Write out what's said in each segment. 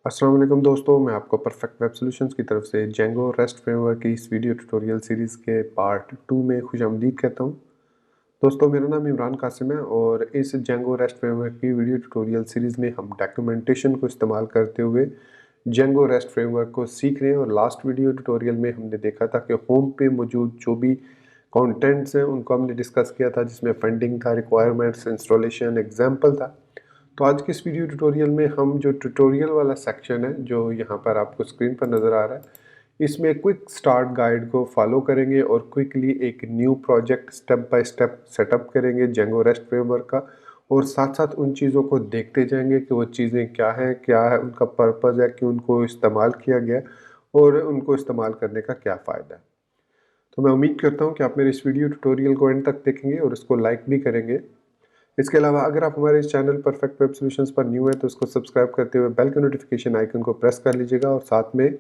अस्सलाम वालेकुम दोस्तों, मैं आपको परफेक्ट वेब सॉल्यूशंस की तरफ से जेंगो रेस्ट फ्रेमवर्क की इस वीडियो ट्यूटोरियल सीरीज़ के पार्ट 2 में खुशामदीद कहता हूं। दोस्तों, मेरा नाम इमरान कासिम है और इस जेंगो रेस्ट फ्रेमवर्क की वीडियो ट्यूटोरियल सीरीज़ में हम डॉक्यूमेंटेशन को इस्तेमाल करते हुए जेंगो रेस्ट फ्रेमवर्क को सीख रहे हैं। और लास्ट वीडियो ट्यूटोरियल में हमने देखा था कि होम पे मौजूद जो भी कंटेंट्स हैं उनको हमने डिस्कस किया था, जिसमें फंडिंग था, रिक्वायरमेंट्स, इंस्टॉलेशन, एग्जाम्पल था। तो आज के इस वीडियो ट्यूटोरियल में हम जो ट्यूटोरियल वाला सेक्शन है जो यहाँ पर आपको स्क्रीन पर नज़र आ रहा है, इसमें क्विक स्टार्ट गाइड को फॉलो करेंगे और क्विकली एक new project step by step setup करेंगे जेंगो रेस्ट फ्रेमवर्क का। और साथ साथ उन चीज़ों को देखते जाएंगे कि वो चीज़ें क्या है उनका पर्पज़ है, कि उनको इस्तेमाल किया गया और उनको इस्तेमाल करने का क्या फ़ायदा है। तो मैं उम्मीद करता हूँ कि आप मेरे इस वीडियो ट्यूटोरियल को एंड तक देखेंगे और इसको लाइक भी करेंगे। इसके अलावा अगर आप हमारे इस चैनल परफेक्ट वेब सॉल्यूशंस पर न्यू है तो इसको सब्सक्राइब करते हुए बेल के नोटिफिकेशन आइकन को प्रेस कर लीजिएगा और साथ में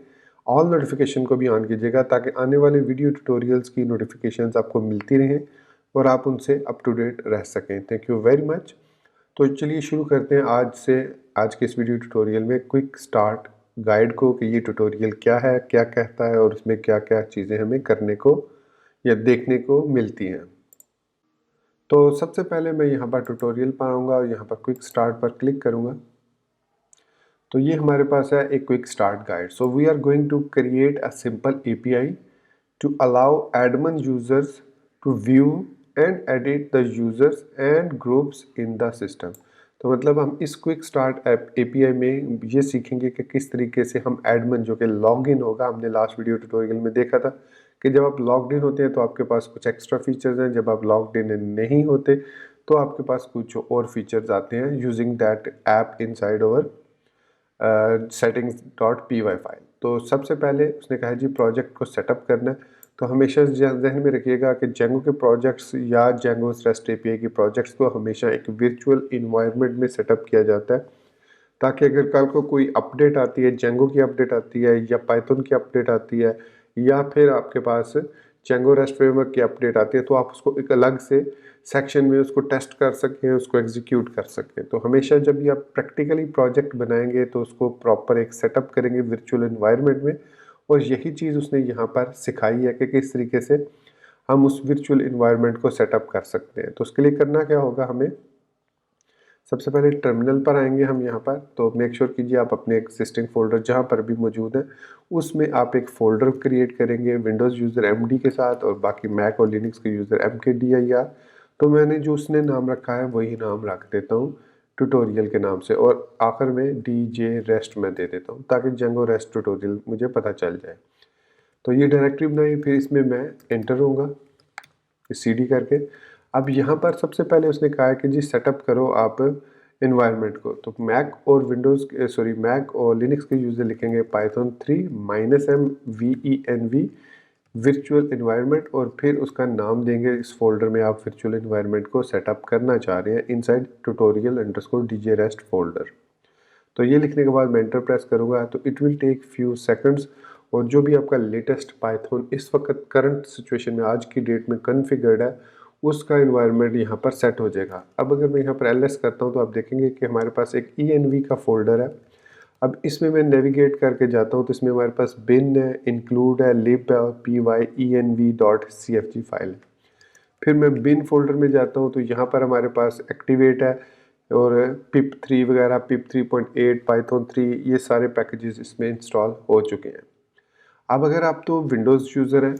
ऑल नोटिफिकेशन को भी ऑन कीजिएगा, ताकि आने वाले वीडियो ट्यूटोरियल्स की नोटिफिकेशंस आपको मिलती रहें और आप उनसे अप टू डेट रह सकें। Thank you very much. तो चलिए शुरू करते हैं आज के इस वीडियो ट्यूटोरियल में क्विक स्टार्ट गाइड को, कि ये ट्यूटोरियल क्या है, क्या कहता है और इसमें क्या क्या चीज़ें हमें करने को या देखने को मिलती हैं। तो सबसे पहले मैं यहाँ पर ट्यूटोरियल पर आऊँगा और यहाँ पर क्विक स्टार्ट पर क्लिक करूँगा। तो ये हमारे पास है एक quick start guide. So we are going to create a simple API to allow admin users to view and edit the users and groups in the system। तो मतलब हम इस क्विक स्टार्ट ऐप एपीआई में ये सीखेंगे कि किस तरीके से हम एडमिन जो कि लॉग इन होगा, हमने लास्ट वीडियो ट्यूटोरियल में देखा था कि जब आप लॉग्ड इन होते हैं तो आपके पास कुछ एक्स्ट्रा फीचर्स हैं, जब आप लॉग्ड इन नहीं होते तो आपके पास कुछ और फीचर्स आते हैं using that app inside our settings dot P Y file. तो सबसे पहले उसने कहा जी प्रोजेक्ट को सेटअप करना है। तो हमेशा जहन में रखिएगा कि जेंगो के प्रोजेक्ट्स या जेंगो रेस्ट एपीआई की प्रोजेक्ट्स को हमेशा एक वर्चुअल इन्वायरमेंट में सेटअप किया जाता है, ताकि अगर कल को कोई अपडेट आती है, जेंगो की अपडेट आती है या पाइथन की अपडेट आती है या फिर आपके पास जेंगो रेस्ट फ्रेमवर्क की अपडेट आती है, तो आप उसको एक अलग से सेक्शन में उसको टेस्ट कर सकें, उसको एग्जीक्यूट कर सकें। तो हमेशा जब भी आप प्रैक्टिकली प्रोजेक्ट बनाएंगे तो उसको प्रॉपर एक सेटअप करेंगे वर्चुअल एनवायरनमेंट में। और यही चीज़ उसने यहाँ पर सिखाई है कि किस तरीके से हम उस वर्चुअल एनवायरनमेंट को सेटअप कर सकते हैं। तो उसके लिए करना क्या होगा, हमें सबसे पहले टर्मिनल पर आएंगे हम यहाँ पर। तो मेक श्योर कीजिए आप अपने एग्जिस्टिंग फोल्डर जहाँ पर भी मौजूद है उसमें आप एक फ़ोल्डर क्रिएट करेंगे विंडोज़ यूज़र एमडी के साथ, और बाकी मैक और लिनक्स के यूज़र mkdir। तो मैंने जो उसने नाम रखा है वही नाम रख देता हूँ ट्यूटोरियल के नाम से, और आखिर में DJ रेस्ट मैं दे देता हूँ ताकि जेंगो रेस्ट ट्यूटोरियल मुझे पता चल जाए। तो ये डायरेक्टरी बनाई, फिर इसमें मैं एंटर होऊंगा CD करके। अब यहाँ पर सबसे पहले उसने कहा है कि जी सेटअप करो आप इन्वायरमेंट को। तो मैक और लिनक्स के यूज़र लिखेंगे पाइथन 3 -m वर्चुअल इन्वायरमेंट, और फिर उसका नाम देंगे इस फोल्डर में आप वर्चुअल इन्वायरमेंट को सेटअप करना चाह रहे हैं inside tutorial underscore DJ rest folder. तो ये लिखने के बाद मैं एंटर प्रेस करूँगा तो it will take few seconds, और जो भी आपका लेटेस्ट पाइथन इस वक्त करंट सिचुएशन में आज की डेट में कॉन्फ़िगर्ड है उसका इन्वायरमेंट यहाँ पर सेट हो जाएगा। अब अगर मैं यहाँ पर ls करता हूँ तो आप देखेंगे कि हमारे पास एक env का फोल्डर है। अब इसमें मैं नेविगेट करके जाता हूँ तो इसमें हमारे पास bin है, इंक्लूड है, lib है और pyenv.cfg फाइल है। फिर मैं बिन फोल्डर में जाता हूँ तो यहाँ पर हमारे पास एक्टिवेट है और pip3 वगैरह, pip 3.8, पाइथन 3, ये सारे पैकेजेस इसमें इंस्टॉल हो चुके हैं। अब अगर आप तो विंडोज़ यूज़र हैं,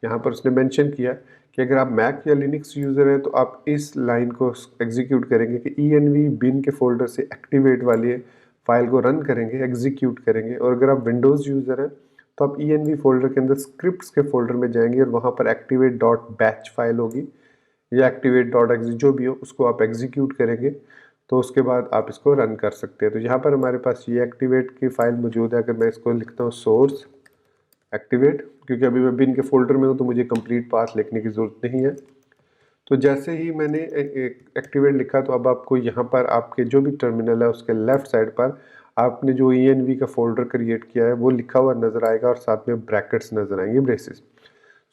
यहाँ पर उसने मेंशन किया कि अगर आप मैक या लिनक्स यूज़र हैं तो आप इस लाइन को एग्जीक्यूट करेंगे कि env बिन के फोल्डर से एक्टिवेट वाली फाइल को रन करेंगे, एग्जीक्यूट करेंगे। और अगर आप विंडोज़ यूज़र हैं तो आप env फोल्डर के अंदर स्क्रिप्ट्स के फोल्डर में जाएंगे और वहाँ पर एक्टिवेट डॉट बैच फाइल होगी या एक्टिवेट डॉट एग्जी जो भी हो उसको आप एग्जीक्यूट करेंगे, तो उसके बाद आप इसको रन कर सकते हैं। तो यहाँ पर हमारे पास ये एक्टिवेट की फाइल मौजूद है। अगर मैं इसको लिखता हूँ सोर्स एक्टिवेट, क्योंकि अभी मैं बिन के फोल्डर में हूँ तो मुझे कंप्लीट पाथ लिखने की ज़रूरत नहीं है। तो जैसे ही मैंने एक्टिवेट लिखा तो अब आपको यहाँ पर आपके जो भी टर्मिनल है उसके लेफ्ट साइड पर आपने जो env का फोल्डर क्रिएट किया है वो लिखा हुआ नज़र आएगा और साथ में ब्रैकेट्स नज़र आएंगे, ब्रेसेस।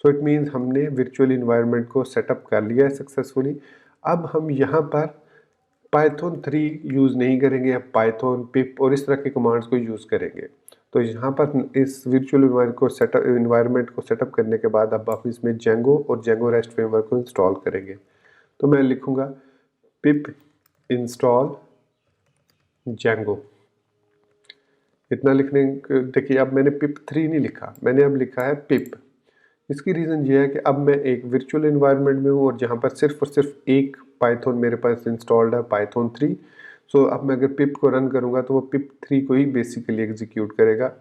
सो इट मीन्स हमने वर्चुअल इन्वायरमेंट को सेटअप कर लिया है सक्सेसफुली। अब हम यहाँ पर पाइथन 3 यूज़ नहीं करेंगे, अब पाइथन, पिप और इस तरह के कमांड्स को यूज़ करेंगे। तो यहाँ पर इस वर्चुअल एनवायरनमेंट को सेटअप करने के बाद अब आप इसमें जेंगो और जेंगो रेस्ट फ्रेमवर्क को इंस्टॉल करेंगे। तो मैं लिखूँगा पिप इंस्टॉल जेंगो। इतना लिखने देखिए, अब मैंने पिप 3 नहीं लिखा, मैंने अब लिखा है पिप। इसकी रीज़न ये है कि अब मैं एक वर्चुअल एनवायरनमेंट में हूँ और जहाँ पर सिर्फ और सिर्फ एक पाइथन मेरे पास इंस्टॉल्ड है, पाइथन 3। सो अब मैं अगर पिप को रन करूँगा तो वो पिप 3 को ही बेसिकली एग्जीक्यूट करेगा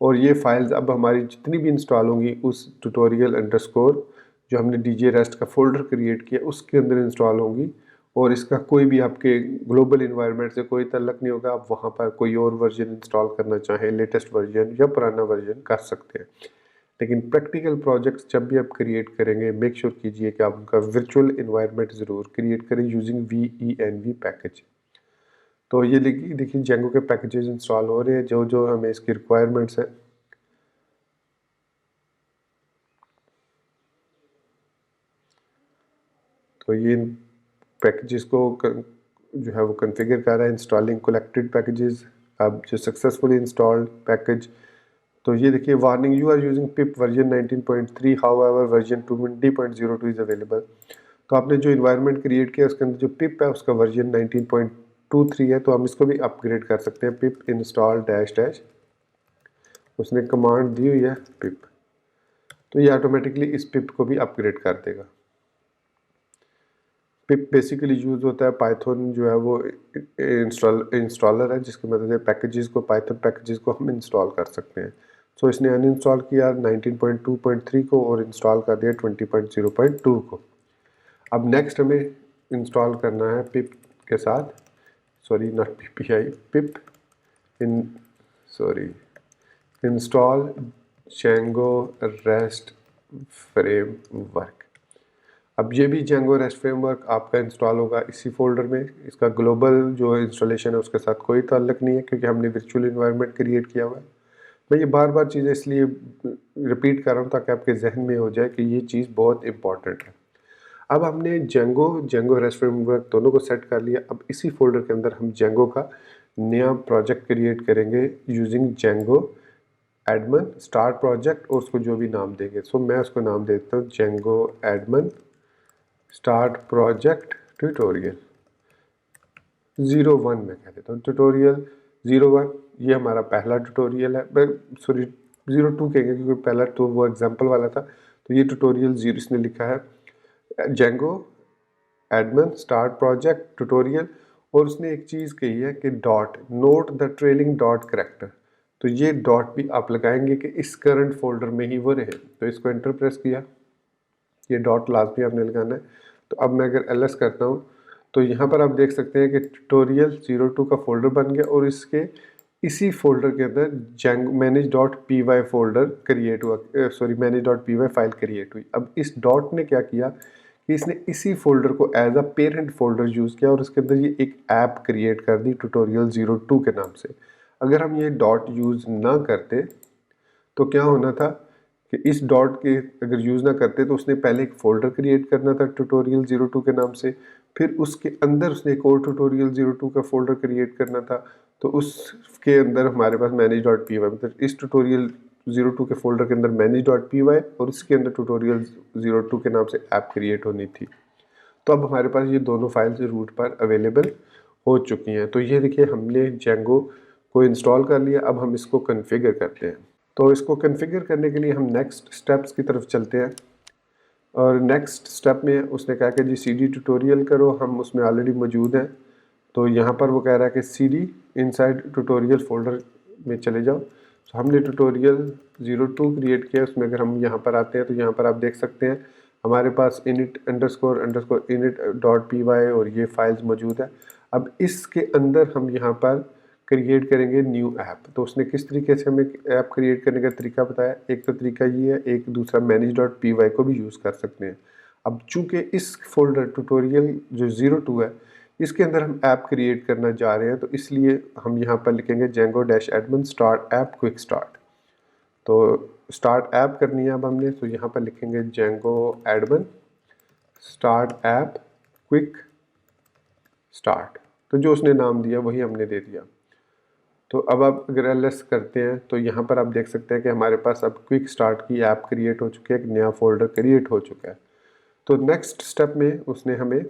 और ये फाइल्स अब हमारी जितनी भी इंस्टॉल होंगी उस ट्यूटोरियल अंडरस्कोर जो हमने डीजे रेस्ट का फोल्डर क्रिएट किया उसके अंदर इंस्टॉल होंगी और इसका कोई भी आपके ग्लोबल इन्वायरमेंट से कोई ताल्लुक नहीं होगा। आप वहाँ पर कोई और वर्जन इंस्टॉल करना चाहें, लेटेस्ट वर्जन या पुराना वर्जन कर सकते हैं। लेकिन प्रैक्टिकल प्रोजेक्ट्स जब भी आप क्रिएट करेंगे मेक श्योर कीजिए कि आप उनका वर्चुअल इन्वायरमेंट ज़रूर क्रिएट करें यूजिंग VENV पैकेज। तो ये देखिए जेंगो के पैकेजेस इंस्टॉल हो रहे हैं जो जो हमें इसकी रिक्वायरमेंट्स है। तो ये पैकेजेस को जो है वो कॉन्फ़िगर कर रहा है, इंस्टॉलिंग कलेक्टेड पैकेजेस। अब जो सक्सेसफुली इंस्टॉल्ड पैकेज, तो ये देखिए warning, you are using pip version 19.3 however version 20.02 is available. तो आपने जो इन्वायरमेंट क्रिएट किया उसके अंदर जो पिप है उसका वर्जन 19.23 है, तो हम इसको भी अपग्रेड कर सकते हैं। पिप इंस्टॉल डैश डैश, उसने कमांड दी हुई है पिप, तो ये ऑटोमेटिकली इस पिप को भी अपग्रेड कर देगा। पिप बेसिकली यूज़ होता है, पाइथन जो है वो इंस्टॉलर है जिसकी मदद से पैकेजेस को, पाइथन पैकेजेस को हम इंस्टॉल कर सकते हैं। सो इसने अनइंस्टॉल किया 19.2.3 को और इंस्टॉल कर दिया 20.0.2 को। अब नेक्स्ट हमें इंस्टॉल करना है पिप के साथ, sorry not PPI, pip install Django rest framework. अब ये भी जेंगो रेस्ट फ्रेमवर्क आपका इंस्टॉल होगा इसी फोल्डर में। इसका ग्लोबल जो इंस्टॉलेशन है उसके साथ कोई ताल्लुक नहीं है क्योंकि हमने वर्चुअल एनवायरनमेंट क्रिएट किया हुआ है। मैं ये बार बार चीज़ें इसलिए रिपीट कर रहा हूँ ताकि आपके जहन में हो जाए कि ये चीज़ बहुत इंपॉर्टेंट है। अब हमने जेंगो रेस्ट फ्रेमवर्क दोनों को सेट कर लिया। अब इसी फोल्डर के अंदर हम जेंगो का नया प्रोजेक्ट क्रिएट करेंगे using Django Edmund start project और उसको जो भी नाम देंगे। सो मैं उसको नाम देता हूँ Django Edmund start project tutorial 01 में कह देता हूँ। ट्यूटोरियल 01 ये हमारा पहला ट्यूटोरियल है, सॉरी 02 कहेंगे क्योंकि पहला तो वो एग्जांपल वाला था। तो ये ट्यूटोरियल 0 इसने लिखा है Django Edmund start project tutorial और उसने एक चीज़ कही है कि dot note the trailing dot character. तो ये डॉट भी आप लगाएंगे कि इस करंट फोल्डर में ही वो रहे। तो इसको एंटर प्रेस किया, ये डॉट लास्ट भी आपने लगाना है। तो अब मैं अगर LS करता हूँ तो यहाँ पर आप देख सकते हैं कि ट्यूटोरियल 02 का फोल्डर बन गया और इसके इसी फोल्डर के अंदर manage.py फोल्डर क्रिएट हुआ, सॉरी manage.py फाइल क्रिएट हुई। अब इस डॉट ने क्या किया कि इसने इसी फोल्डर को as a parent folder use किया और इसके अंदर ये एक ऐप क्रिएट कर दी ट्यूटोरियल 02 के नाम से। अगर हम ये डॉट यूज़ ना करते तो क्या होना था कि इस डॉट के अगर यूज़ ना करते तो उसने पहले एक फ़ोल्डर क्रिएट करना था ट्यूटोरियल 02 के नाम से, फिर उसके अंदर उसने एक और ट्यूटोरियल 02 का फ़ोल्डर क्रिएट करना था। तो उसके अंदर हमारे पास manage.py, मतलब इस ट्यूटोरियल 02 के फ़ोल्डर के अंदर manage.py और इसके अंदर ट्यूटोरियल 02 के नाम से ऐप क्रिएट होनी थी। तो अब हमारे पास ये दोनों फाइल्स रूट पर अवेलेबल हो चुकी हैं। तो ये देखिए हमने जेंगो को इंस्टॉल कर लिया। अब हम इसको कॉन्फ़िगर करते हैं। तो इसको कॉन्फ़िगर करने के लिए हम नेक्स्ट स्टेप्स की तरफ चलते हैं और नेक्स्ट स्टेप में उसने कहा कि जी CD ट्यूटोरियल करो, हम उसमें ऑलरेडी मौजूद हैं। तो यहाँ पर वो कह रहा है कि CD इनसाइड ट्यूटोरियल फोल्डर में चले जाओ। तो हमने ट्यूटोरियल 02 क्रिएट किया, उसमें अगर हम यहाँ पर आते हैं तो यहाँ पर आप देख सकते हैं हमारे पास init_init.py और ये फाइल्स मौजूद है। अब इसके अंदर हम यहाँ पर क्रिएट करेंगे न्यू ऐप। तो उसने किस तरीके से हमें ऐप क्रिएट करने का तरीका बताया। एक तो तरीका ये है, एक दूसरा manage.py को भी यूज़ कर सकते हैं। अब चूंकि इस फोल्डर ट्यूटोरियल जो 02 है इसके अंदर हम ऐप क्रिएट करना जा रहे हैं तो इसलिए हम यहाँ पर लिखेंगे Django-Edmund start app quick start. तो स्टार्ट ऐप करनी है अब हमने, तो यहाँ पर लिखेंगे Django-Edmund start app quick start. तो जो उसने नाम दिया वही हमने दे दिया। तो अब आप अगर एलएस करते हैं तो यहाँ पर आप देख सकते हैं कि हमारे पास अब क्विक स्टार्ट की ऐप क्रिएट हो चुकी है, एक नया फोल्डर क्रिएट हो चुका है। तो नेक्स्ट स्टेप में उसने हमें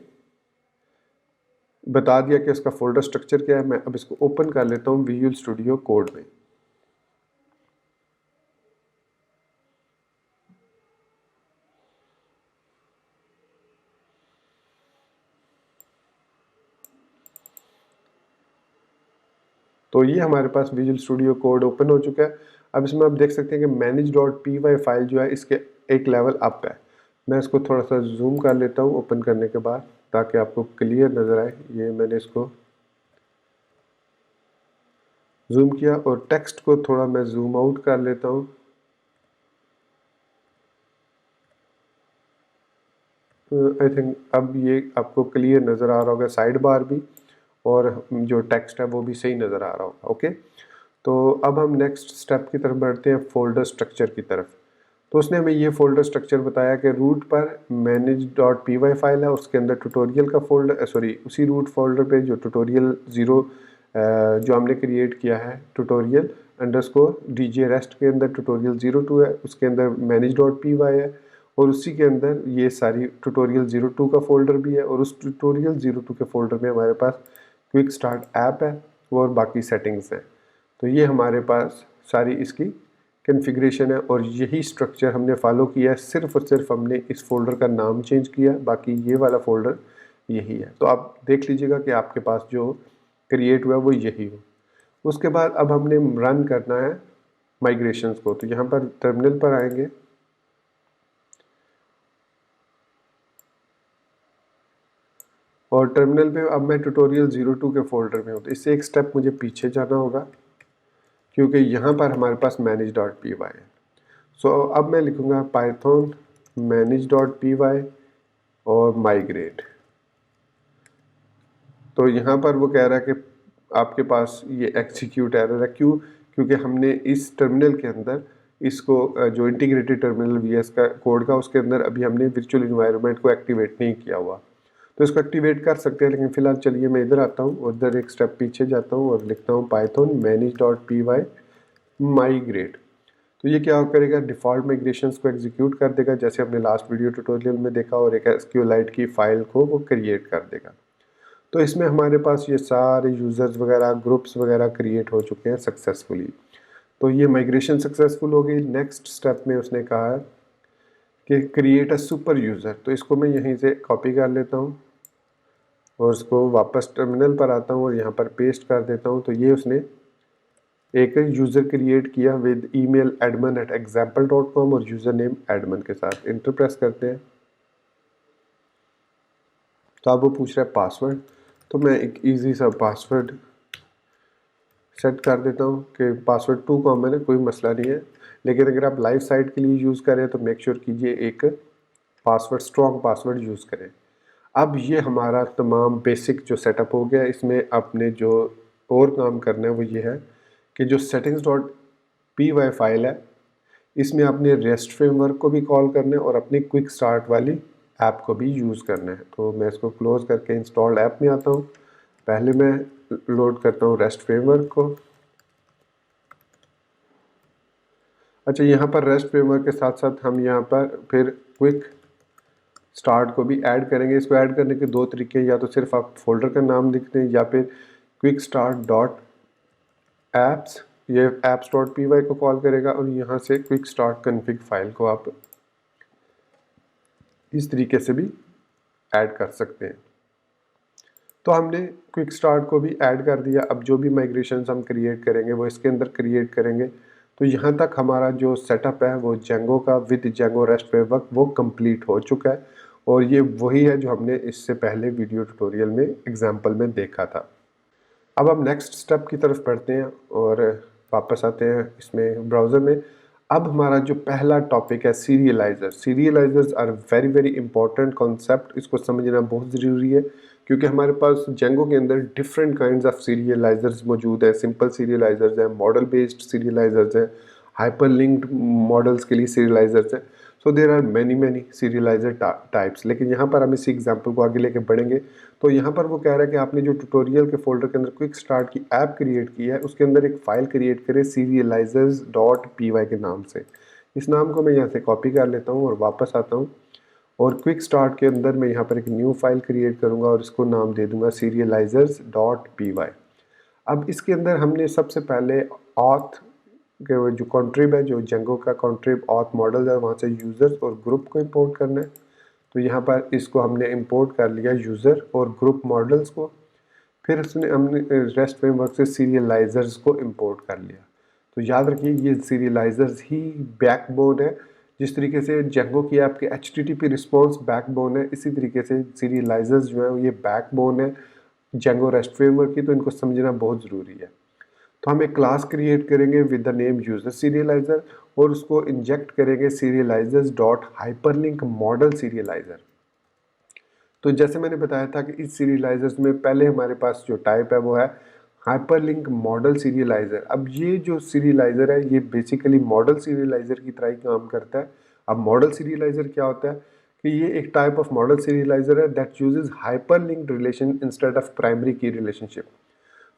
बता दिया कि उसका फोल्डर स्ट्रक्चर क्या है। मैं अब इसको ओपन कर लेता हूँ विजुअल स्टूडियो कोड में। तो ये हमारे पास विजुअल स्टूडियो कोड ओपन हो चुका है। अब इसमें आप देख सकते हैं कि manage.py फाइल जो है इसके एक लेवल अप है। मैं इसको थोड़ा सा जूम कर लेता हूँ ओपन करने के बाद, ताकि आपको क्लियर नज़र आए। ये मैंने इसको जूम किया और टेक्स्ट को थोड़ा मैं जूम आउट कर लेता हूँ। आई थिंक अब ये आपको क्लियर नज़र आ रहा होगा, साइड बार भी और जो टेक्स्ट है वो भी सही नज़र आ रहा होगा। ओके, तो अब हम नेक्स्ट स्टेप की तरफ बढ़ते हैं, फोल्डर स्ट्रक्चर की तरफ। तो उसने हमें ये फोल्डर स्ट्रक्चर बताया कि रूट पर manage.py फाइल है, उसके अंदर ट्यूटोरियल का फोल्डर, सॉरी उसी रूट फोल्डर पे जो ट्यूटोरियल 0 जो हमने क्रिएट किया है, ट्यूटोरियल अंडरस्कोर डीजे रेस्ट के अंदर ट्यूटोरियल 02 है, उसके अंदर manage.py है और उसी के अंदर ये सारी ट्यूटोरियल 02 का फोल्डर भी है और उस ट्यूटोरियल 02 के फोल्डर में हमारे पास क्विक स्टार्ट ऐप है और बाकी सेटिंग्स हैं। तो ये हमारे पास सारी इसकी कॉन्फ़िगरेशन है और यही स्ट्रक्चर हमने फॉलो किया है। सिर्फ और सिर्फ हमने इस फोल्डर का नाम चेंज किया, बाकी ये वाला फोल्डर यही है। तो आप देख लीजिएगा कि आपके पास जो क्रिएट हुआ है वो यही हो। उसके बाद अब हमने रन करना है माइग्रेशंस को। तो यहाँ पर टर्मिनल पर आएंगे और टर्मिनल पे अब मैं ट्यूटोरियल 02 के फोल्डर में हूँ। तो इससे एक स्टेप मुझे पीछे जाना होगा क्योंकि यहाँ पर हमारे पास manage.py है। सो अब मैं लिखूँगा पाइथन manage.py और माइग्रेट। तो यहाँ पर वो कह रहा है कि आपके पास ये एग्जीक्यूट एरर है। क्यों? क्योंकि हमने इस टर्मिनल के अंदर इसको जो इंटीग्रेटेड टर्मिनल वीएस का कोड का, उसके अंदर अभी हमने वर्चुअल इन्वायरमेंट को एक्टिवेट नहीं किया हुआ। तो इसको एक्टिवेट कर सकते हैं, लेकिन फिलहाल चलिए मैं इधर आता हूँ और इधर एक स्टेप पीछे जाता हूँ और लिखता हूँ पाइथन manage.py माइग्रेट। तो ये क्या करेगा, डिफ़ॉल्ट माइग्रेशंस को एग्जीक्यूट कर देगा जैसे हमने लास्ट वीडियो ट्यूटोरियल में देखा, और एक SQLite की फ़ाइल को वो क्रिएट कर देगा। तो इसमें हमारे पास ये सारे यूज़र्स वगैरह ग्रुप्स वगैरह क्रिएट हो चुके हैं सक्सेसफुली। तो ये माइग्रेशन सक्सेसफुल हो गई। नेक्स्ट स्टेप में उसने कहा है कि क्रिएट अ सुपर यूज़र। तो इसको मैं यहीं से कॉपी कर लेता हूँ और इसको वापस टर्मिनल पर आता हूँ और यहाँ पर पेस्ट कर देता हूँ। तो ये उसने एक यूज़र क्रिएट किया विद ईमेल admin@example.com और यूज़र नेम एडमिन के साथ। इंटर प्रेस करते हैं तो अब वो पूछ रहा है पासवर्ड। तो मैं एक इजी सा पासवर्ड सेट कर देता हूँ कि पासवर्ड 2 कॉमन है, कोई मसला नहीं है। लेकिन अगर आप लाइव साइट के लिए यूज़ करें तो मेक श्योर कीजिए एक पासवर्ड, स्ट्रॉन्ग पासवर्ड यूज़ करें। अब ये हमारा तमाम बेसिक जो सेटअप हो गया। इसमें आपने जो और काम करना है वो ये है कि जो settings.py फाइल है, इसमें आपने रेस्ट फ्रेमवर्क को भी कॉल करना है और अपनी क्विक स्टार्ट वाली ऐप को भी यूज़ करना है। तो मैं इसको क्लोज़ करके इंस्टॉल्ड ऐप में आता हूँ। पहले मैं लोड करता हूँ रेस्ट फ्रेमवर्क को। अच्छा, यहाँ पर रेस्ट फ्रेमवर्क के साथ साथ हम यहाँ पर फिर क्विक स्टार्ट को भी ऐड करेंगे। इसको ऐड करने के दो तरीके, या तो सिर्फ आप फोल्डर का नाम लिख दें या फिर क्विक स्टार्ट डॉट एप्स, ये apps.py को कॉल करेगा और यहाँ से क्विक स्टार्ट कन्फिग फाइल को आप इस तरीके से भी ऐड कर सकते हैं। तो हमने क्विक स्टार्ट को भी ऐड कर दिया। अब जो भी माइग्रेशंस हम क्रिएट करेंगे वो इसके अंदर क्रिएट करेंगे। तो यहाँ तक हमारा जो सेटअप है वो जेंगो का विद जेंगो रेस्ट फ्रेमवर्क वो कंप्लीट हो चुका है और ये वही है जो हमने इससे पहले वीडियो ट्यूटोरियल में एग्जांपल में देखा था। अब हम नेक्स्ट स्टेप की तरफ बढ़ते हैं और वापस आते हैं इसमें ब्राउज़र में। अब हमारा जो पहला टॉपिक है serializer. Serializers are very very important concept. इसको समझना बहुत ज़रूरी है क्योंकि हमारे पास जेंगो के अंदर डिफरेंट काइंड्स ऑफ सीरियलाइजर्स मौजूद है। सिंपल सीरियलाइजर्स हैं, मॉडल बेस्ड सीरियलाइजर्स हैं, हाइपर लिंक्ड मॉडल्स के लिए सीरियलाइजर्स हैं। So there are many many serializer types. लेकिन यहाँ पर हम इसी एग्जाम्पल को आगे लेके बढ़ेंगे तो यहाँ पर वो कह रहा है कि आपने जो ट्यूटोरियल के फोल्डर के अंदर क्विक स्टार्ट की ऐप क्रिएट की है उसके अंदर एक फ़ाइल क्रिएट करें serializers.py के नाम से। इस नाम को मैं यहाँ से कॉपी कर लेता हूँ और वापस आता हूँ और क्विक स्टार्ट के अंदर मैं यहाँ पर एक न्यू फाइल क्रिएट करूँगा और इसको नाम दे दूँगा serializers.py। अब इसके अंदर हमने सबसे पहले ऑथ के जो कॉन्ट्रिब है, जो जेंगो का कॉन्ट्रिब ऑथ मॉडल है, वहाँ से यूज़र्स और ग्रुप को इंपोर्ट करना है। तो यहाँ पर इसको हमने इंपोर्ट कर लिया यूज़र और ग्रुप मॉडल्स को। फिर उसने हमने रेस्ट फ्रेमवर्क से सीरियलाइजर्स को इंपोर्ट कर लिया। तो याद रखिए ये सीरियलाइजर्स ही बैकबोन है। जिस तरीके से जेंगो की आपके HTTP रिस्पॉन्स बैकबोन है, इसी तरीके से सीरियलाइजर्स जो है ये बैकबोन है जेंगो रेस्ट फ्रेमवर्क की। तो इनको समझना बहुत ज़रूरी है। तो हम एक क्लास क्रिएट करेंगे with the name user serialiser और उसको इंजेक्ट करेंगे सीरियलाइजर्स डॉट हाइपरलिंक मॉडल सीरियलाइजर। तो जैसे मैंने बताया था कि इस सीरियलाइजर्स में पहले हमारे पास जो टाइप है वो है हाइपरलिंक मॉडल सीरियलाइजर। अब ये जो सीरियलाइजर है ये बेसिकली मॉडल सीरियलाइजर की तरह ही काम करता है। अब मॉडल सीरियलाइजर क्या होता है कि ये एक टाइप ऑफ मॉडल सीरियलाइजर है that uses hyperlinked relation instead of primary की रिलेशनशिप।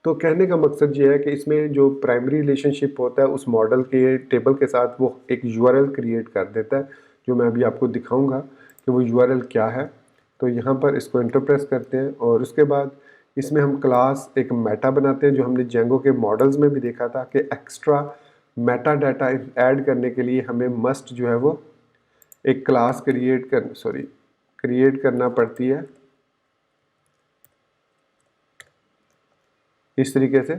तो कहने का मकसद ये है कि इसमें जो प्राइमरी रिलेशनशिप होता है उस मॉडल के टेबल के साथ वो एक यूआरएल क्रिएट कर देता है, जो मैं अभी आपको दिखाऊंगा कि वो यूआरएल क्या है। तो यहाँ पर इसको इंटरप्रेस करते हैं और उसके बाद इसमें हम क्लास एक मेटा बनाते हैं, जो हमने जेंगो के मॉडल्स में भी देखा था कि एक्स्ट्रा मेटा डाटा ऐड करने के लिए हमें मस्ट जो है वो एक क्लास क्रिएट करना पड़ती है इस तरीके से।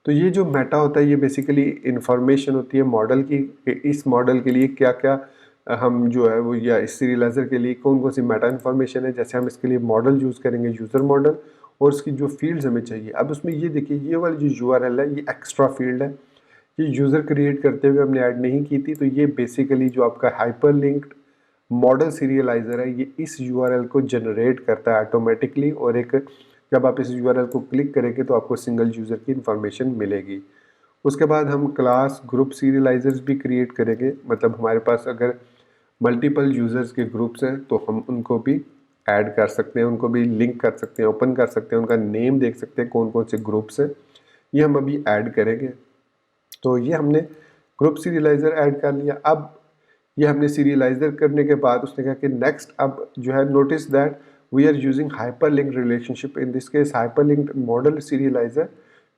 तो ये जो मेटा होता है ये बेसिकली इंफॉर्मेशन होती है मॉडल की कि इस मॉडल के लिए क्या क्या हम जो है वो, या इस सीरियलाइजर के लिए कौन कौन सी मेटा इन्फॉर्मेशन है। जैसे हम इसके लिए मॉडल यूज़ करेंगे यूज़र मॉडल और उसकी जो फील्ड्स हमें चाहिए। अब उसमें ये देखिए ये वाली जो यूआरएल है ये एक्स्ट्रा फील्ड है, ये यूज़र क्रिएट करते हुए हमने ऐड नहीं की थी। तो ये बेसिकली जो आपका हाइपर लिंक्ड मॉडल सीरियलाइजर है ये इस यूआरएल को जनरेट करता है ऑटोमेटिकली और एक जब आप इस यूआरएल को क्लिक करेंगे तो आपको सिंगल यूज़र की इन्फॉर्मेशन मिलेगी। उसके बाद हम क्लास ग्रुप सीरियलाइजर्स भी क्रिएट करेंगे, मतलब हमारे पास अगर मल्टीपल यूज़र्स के ग्रुप्स हैं तो हम उनको भी ऐड कर सकते हैं, उनको भी लिंक कर सकते हैं, ओपन कर सकते हैं, उनका नेम देख सकते हैं कौन कौन से ग्रुप्स हैं, ये हम अभी ऐड करेंगे। तो ये हमने ग्रुप सीरियलाइजर ऐड कर लिया। अब ये हमने सीरियलाइजर करने के बाद उसने कहा कि नेक्स्ट अब जो है notice that we are using hyperlinked relationship in this case hyperlinked model serializer.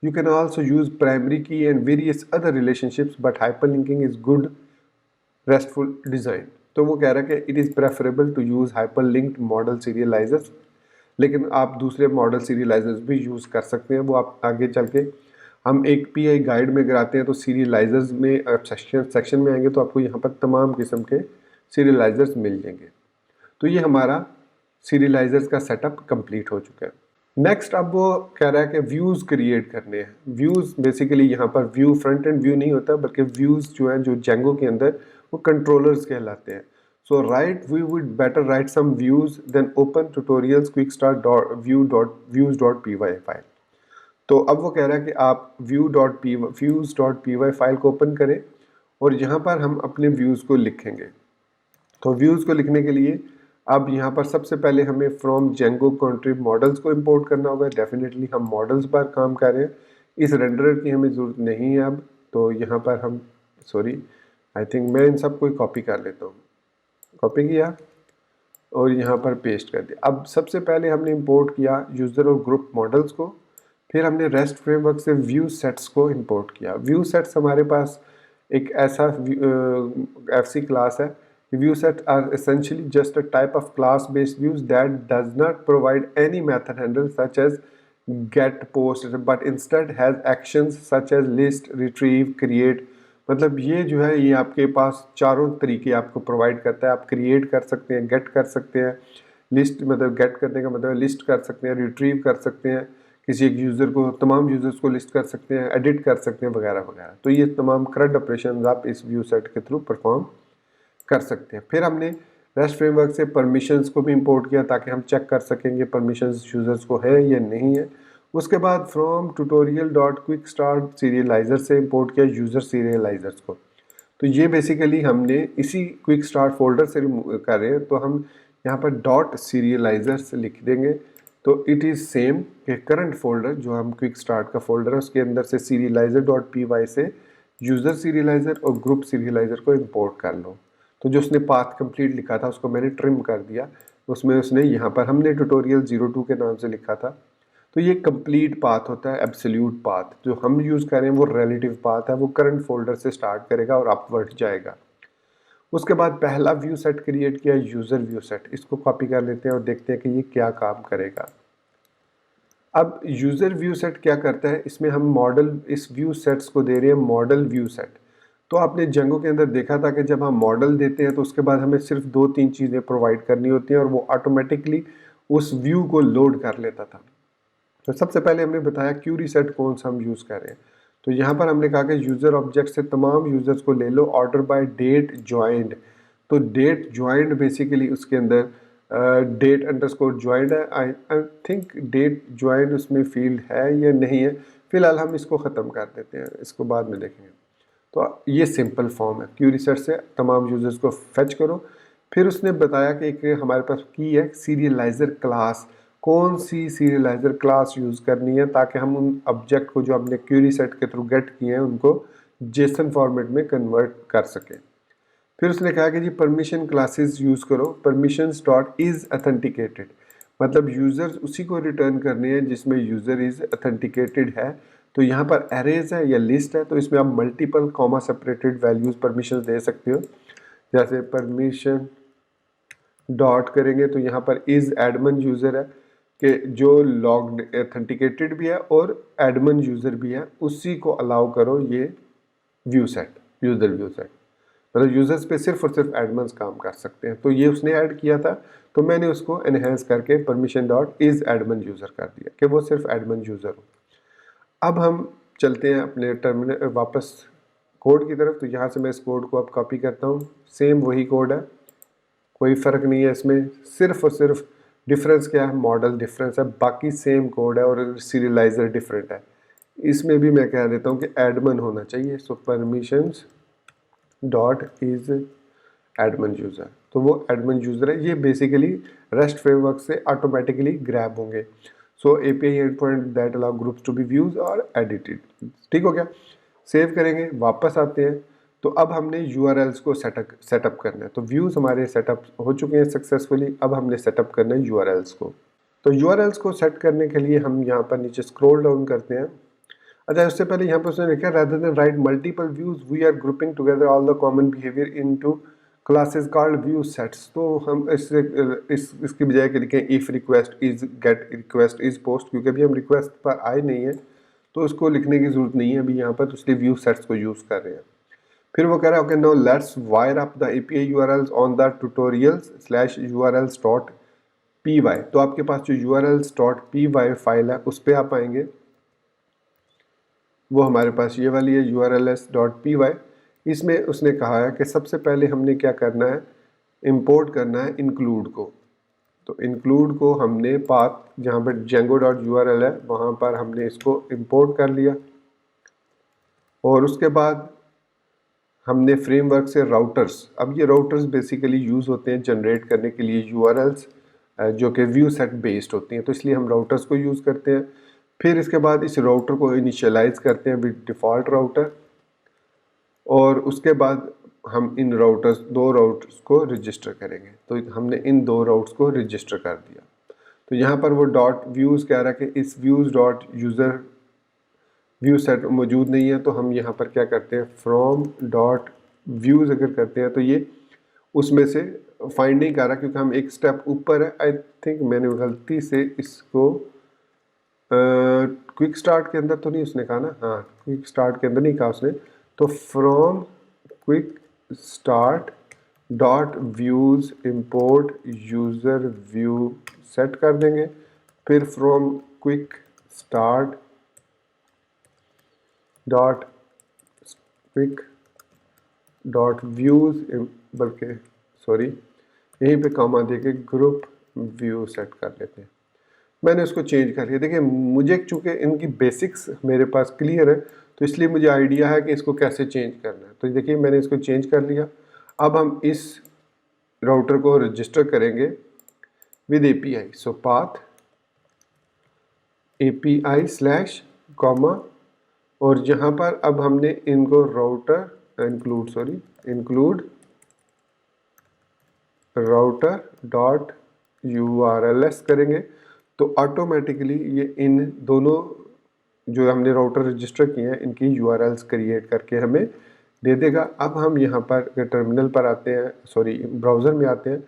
You can also use primary key and various other relationships, but hyperlinking is good RESTful design. तो वो कह रहा है कि it is preferable to use hyperlinked model serializers, लेकिन आप दूसरे model सीरियलाइजर्स भी यूज़ कर सकते हैं। वो आप आगे चल के हम एक पीआई गाइड में कराते हैं। तो सीरियलाइजर्स में सेक्शन में आएंगे तो आपको यहाँ पर तमाम किस्म के सीरियलाइजर्स मिल जाएंगे। तो ये हमारा सीरियलाइजर्स का सेटअप कंप्लीट हो चुका है। नेक्स्ट अब वो कह रहा है कि व्यूज़ क्रिएट करने हैं। व्यूज़ बेसिकली यहाँ पर व्यू फ्रंट एंड व्यू नहीं होता बल्कि व्यूज़ जो हैं जो जेंगो के अंदर वो कंट्रोलर्स कहलाते हैं। So right we would better write some views then open tutorials quick start views.py file. तो अब वो कह रहा है कि आप views.py फाइल को ओपन करें और यहाँ पर हम अपने व्यूज़ को लिखेंगे। तो व्यूज़ को लिखने के लिए अब यहाँ पर सबसे पहले हमें फ्रॉम जेंगो कॉन्ट्रिब मॉडल्स को इंपोर्ट करना होगा। डेफिनेटली हम मॉडल्स पर काम कर रहे हैं, इस रेंडरर की हमें ज़रूरत नहीं है अब। तो यहाँ पर हम आई थिंक मैं इन सबको ही कॉपी कर लेता हूँ। कॉपी किया और यहाँ पर पेस्ट कर दिया। अब सबसे पहले हमने इंपोर्ट किया यूज़र और ग्रुप मॉडल्स को, फिर हमने रेस्ट फ्रेमवर्क से व्यू सेट्स को इंपोर्ट किया। व्यू सेट्स हमारे पास एक ऐसा FC क्लास है। View sets are essentially just a type of class-based views that does not provide any method handle such as get, post, but instead has actions such as list, retrieve, create। मतलब ये जो है ये आपके पास चारों तरीके आपको प्रोवाइड करता है। आप क्रिएट कर सकते हैं, गेट कर सकते हैं, लिस्ट मतलब गेट करने का मतलब लिस्ट कर सकते हैं, रिट्रीव कर सकते हैं, किसी एक यूज़र को तमाम यूज़र्स को लिस्ट कर सकते हैं, एडिट कर सकते हैं वगैरह वगैरह। तो ये तमाम CRUD ऑपरेशन आप इस व्यू सेट के थ्रू परफॉर्म कर सकते हैं। फिर हमने रेस्ट फ्रेमवर्क से परमिशंस को भी इंपोर्ट किया ताकि हम चेक कर सकेंगे परमिशंस यूज़र्स को है या नहीं है। उसके बाद from tutorial dot quick start serialiser से इंपोर्ट किया यूज़र सीरियलाइजर्स को। तो ये बेसिकली हमने इसी क्विक स्टार्ट फोल्डर से कर रहे हैं। तो हम यहाँ पर डॉट सीरियलाइजर्स लिख देंगे तो इट इज़ सेम कि करंट फोल्डर जो हम क्विक स्टार्ट का फोल्डर है उसके अंदर से serializer.py से यूज़र सीरियलाइज़र और ग्रुप सीरियलाइज़र को इंपोर्ट कर लो। तो जो उसने पाथ कंप्लीट लिखा था उसको मैंने ट्रिम कर दिया, उसमें उसने यहाँ पर हमने ट्यूटोरियल 02 के नाम से लिखा था। तो ये कंप्लीट पाथ होता है, एब्सोल्यूट पाथ। जो हम यूज़ कर रहे हैं वो रिलेटिव पाथ है, वो करंट फोल्डर से स्टार्ट करेगा और अपवर्ड जाएगा। उसके बाद पहला व्यू सेट क्रिएट किया, यूज़र व्यू सेट। इसको कॉपी कर लेते हैं और देखते हैं कि ये क्या काम करेगा। अब यूज़र व्यू सेट क्या करता है, इसमें हम मॉडल, इस व्यू सेट्स को दे रहे हैं मॉडल व्यू सेट। तो आपने जेंगो के अंदर देखा था कि जब हम मॉडल देते हैं तो उसके बाद हमें सिर्फ 2-3 चीज़ें प्रोवाइड करनी होती हैं और वो ऑटोमेटिकली उस व्यू को लोड कर लेता था। तो सबसे पहले हमने बताया क्यूरी सेट कौन सा हम यूज़ कर रहे हैं। तो यहाँ पर हमने कहा कि यूज़र ऑब्जेक्ट से तमाम यूज़र्स को ले लो, ऑर्डर बाय डेट ज्वाइंड। तो डेट ज्वाइंड बेसिकली उसके अंदर डेट अंडरस्कोर ज्वाइंड है। आई थिंक डेट ज्वाइंड उसमें फील्ड है या नहीं है, फिलहाल हम इसको ख़त्म कर देते हैं, इसको बाद में देखेंगे। तो ये सिंपल फॉर्म है, क्यूरी सेट से तमाम यूज़र्स को फेच करो। फिर उसने बताया कि एक हमारे पास की है सीरियलाइज़र क्लास, कौन सी सीरियलाइज़र क्लास यूज़ करनी है ताकि हम उन ऑब्जेक्ट को जो हमने क्यूरी सेट के थ्रू गेट किए हैं उनको जेसन फॉर्मेट में कन्वर्ट कर सकें। फिर उसने कहा कि जी परमिशन क्लासेस यूज़ करो, परमिशंस डॉट इज़ अथेंटिकेटेड, मतलब यूज़र्स उसी को रिटर्न करने हैं जिसमें यूज़र इज़ अथेंटिकेटेड है। तो यहाँ पर एरेज है या लिस्ट है, तो इसमें आप multiple comma separated values permission दे सकते हो। जैसे परमिशन डॉट करेंगे तो यहाँ पर इज़ एडमिन यूज़र है कि जो लॉग्ड अथेंटिकेटेड भी है और एडमिन यूज़र भी है, उसी को अलाउ करो ये view set, user view set. मतलब यूज़र्स पे सिर्फ और सिर्फ एडमिन्स काम कर सकते हैं। तो ये उसने ऐड किया था, तो मैंने उसको एनहेंस करके permission dot is admin user कर दिया कि वो सिर्फ एडमिन यूज़र हो। अब हम चलते हैं अपने टर्मिनल वापस कोड की तरफ। तो यहाँ से मैं इस कोड को अब कॉपी करता हूँ, सेम वही कोड है, कोई फ़र्क नहीं है इसमें, सिर्फ और सिर्फ डिफरेंस क्या है, मॉडल डिफरेंस है, बाकी सेम कोड है और सीरियलाइज़र डिफरेंट है। इसमें भी मैं कह देता हूँ कि एडमिन होना चाहिए। So permissions dot is admin user, तो वो एडमिन यूज़र है। ये बेसिकली रेस्ट फ्रेमवर्क से ऑटोमेटिकली ग्रैब होंगे। So API end point that allow groups to be views और एडिटेड। ठीक हो गया, सेव करेंगे, वापस आते हैं। तो अब हमने यूआरएल्स को सेटअप करना है। तो व्यूज़ हमारे सेटअप हो चुके हैं सक्सेसफुली, अब हमने सेटअप करना है यूआरएल्स को। तो यूआरएल्स को सेट करने के लिए हम यहाँ पर नीचे स्क्रॉल डाउन करते हैं। अच्छा, उससे पहले यहाँ पर उसने लिखा rather than write multiple views we are grouping together all the common behaviour into classes called view sets. तो हम इसकी बजाय कि लिखें if request is get request is post, क्योंकि अभी हम रिक्वेस्ट पर आए नहीं है तो उसको लिखने की ज़रूरत नहीं है अभी यहाँ पर, तो इसलिए व्यू सेट्स को यूज़ कर रहे हैं। फिर वो कह रहा है okay no let's wire up the API URLs on the tutorials/urls.py। तो आपके पास जो urls.py फाइल है उस पर आप आएंगे, वो हमारे पास ये वाली है urls.py। इसमें उसने कहा है कि सबसे पहले हमने क्या करना है, इंपोर्ट करना है इंक्लूड को। तो इंक्लूड को हमने पाथ जहाँ पर django.url है वहाँ पर हमने इसको इंपोर्ट कर लिया, और उसके बाद हमने फ्रेमवर्क से राउटर्स, अब ये राउटर्स बेसिकली यूज़ होते हैं जनरेट करने के लिए यूआरएल्स जो कि व्यू सेट बेस्ड होती हैं, तो इसलिए हम राउटर्स को यूज़ करते हैं। फिर इसके बाद इस राउटर को इनिशियलाइज करते हैं विद डिफ़ॉल्ट राउटर, और उसके बाद हम इन दो राउटर्स को रजिस्टर करेंगे। तो हमने इन दो राउट्स को रजिस्टर कर दिया। तो यहाँ पर वो डॉट व्यूज़ कह रहा है कि इस views dot user view set मौजूद नहीं है, तो हम यहाँ पर क्या करते हैं फ्रॉम डॉट व्यूज़ अगर करते हैं तो ये उसमें से फाइंड नहीं कर रहा क्योंकि हम एक स्टेप ऊपर है। आई थिंक मैंने गलती से इसको क्विक स्टार्ट के अंदर तो नहीं उसने कहा ना, हाँ क्विक स्टार्ट के अंदर नहीं कहा उसने, तो from quick start dot views import user view set कर देंगे। फिर from quick start dot quick dot views, बल्कि सॉरी यहीं पे कॉमा देके ग्रुप व्यू सेट कर लेते हैं। मैंने उसको चेंज कर लिया। देखिए मुझे चूँकि इनकी बेसिक्स मेरे पास क्लियर है तो इसलिए मुझे आइडिया है कि इसको कैसे चेंज करना है। तो देखिए मैंने इसको चेंज कर लिया। अब हम इस राउटर को रजिस्टर करेंगे with API. So path API slash comma, और यहाँ पर अब हमने इनको router include router dot URLs करेंगे तो ऑटोमेटिकली ये इन दोनों जो हमने राउटर रजिस्टर किए हैं इनकी URLs क्रिएट करके हमें दे देगा। अब हम यहाँ पर टर्मिनल पर आते हैं, सॉरी ब्राउज़र में आते हैं,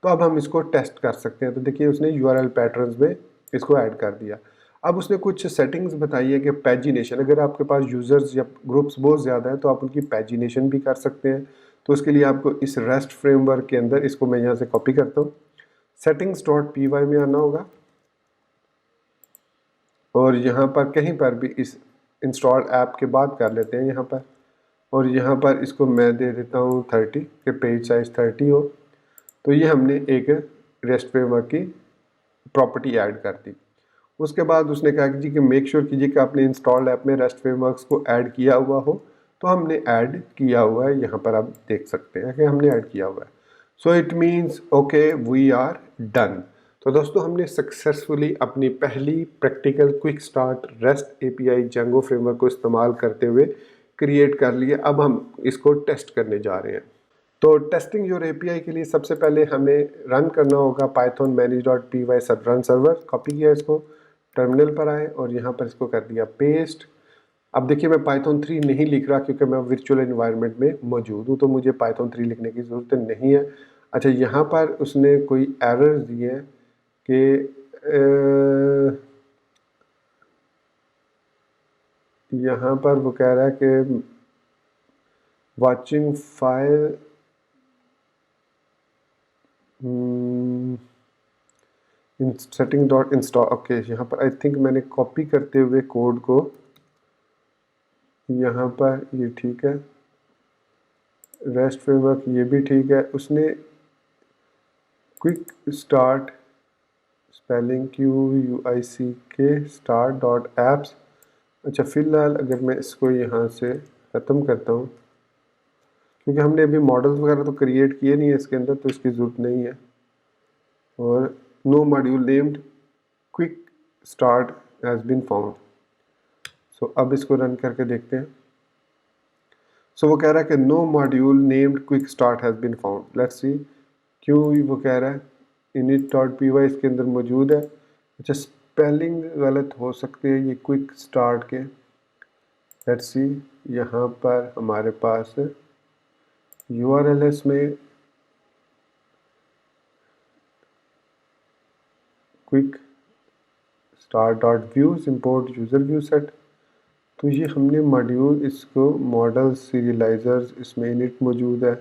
तो अब हम इसको टेस्ट कर सकते हैं। तो देखिए उसने URL पैटर्न्स में इसको ऐड कर दिया। अब उसने कुछ सेटिंग्स बताई है कि पैजिनेशन, अगर आपके पास यूज़र्स या ग्रुप्स बहुत ज़्यादा है तो आप उनकी पैजिनेशन भी कर सकते हैं। तो उसके लिए आपको इस रेस्ट फ्रेमवर्क के अंदर, इसको मैं यहाँ से कॉपी करता हूँ, settings.py में आना होगा और यहाँ पर कहीं पर भी इस इंस्टॉल ऐप के बाद कर लेते हैं यहाँ पर, और यहाँ पर इसको मैं दे देता हूँ 30 के पेज साइज 30 हो। तो ये हमने एक रेस्ट फ्रेमवर्क की प्रॉपर्टी ऐड कर दी। उसके बाद उसने कहा कि जी कि मेक श्योर कीजिए कि आपने इंस्टॉल ऐप में रेस्ट फ्रेमवर्क्स को ऐड किया हुआ हो। तो हमने ऐड किया हुआ है, यहाँ पर आप देख सकते हैं कि हमने ऐड किया हुआ है। So it means okay we are done. तो दोस्तों हमने सक्सेसफुली अपनी पहली practical quick start rest API Django framework को इस्तेमाल करते हुए क्रिएट कर लिए। अब हम इसको टेस्ट करने जा रहे हैं। तो टेस्टिंग योर API के लिए सबसे पहले हमें रन करना होगा python manage.py run server। Copy किया इसको, टर्मिनल पर आए और यहाँ पर इसको कर दिया पेस्ट। अब देखिए मैं Python 3 नहीं लिख रहा क्योंकि मैं वर्चुअल एनवायरनमेंट में मौजूद हूँ, तो मुझे Python 3 लिखने की ज़रूरत नहीं है। अच्छा, यहाँ पर उसने कोई एरर्स दिए हैं कि यहाँ पर वो कह रहा है कि watching file setting dot install. Okay, यहाँ पर आई थिंक मैंने कॉपी करते हुए कोड को यहाँ पर, ये ठीक है, रेस्ट फ्रेमवर्क ये भी ठीक है। उसने quick start spelling QUICK start dot apps. अच्छा, फिलहाल अगर मैं इसको यहाँ से ख़त्म करता हूँ क्योंकि हमने अभी मॉडल्स वगैरह तो क्रिएट किए नहीं है इसके अंदर, तो इसकी ज़रूरत नहीं है। और no module named quick start has been found. So अब इसको रन करके देखते हैं। सो वो कह रहा है कि no module named quick start has been found. Let's see क्यों वो कह रहा है। init.py इसके अंदर मौजूद है। अच्छा, स्पेलिंग गलत हो सकते हैं ये क्विक स्टार्ट के। लेट्स सी, यहाँ पर हमारे पास URLs में quick start dot views import user view set, तो ये हमने मॉड्यूल इसको मॉडल सीरियलाइजर्स इसमें इनिट मौजूद है,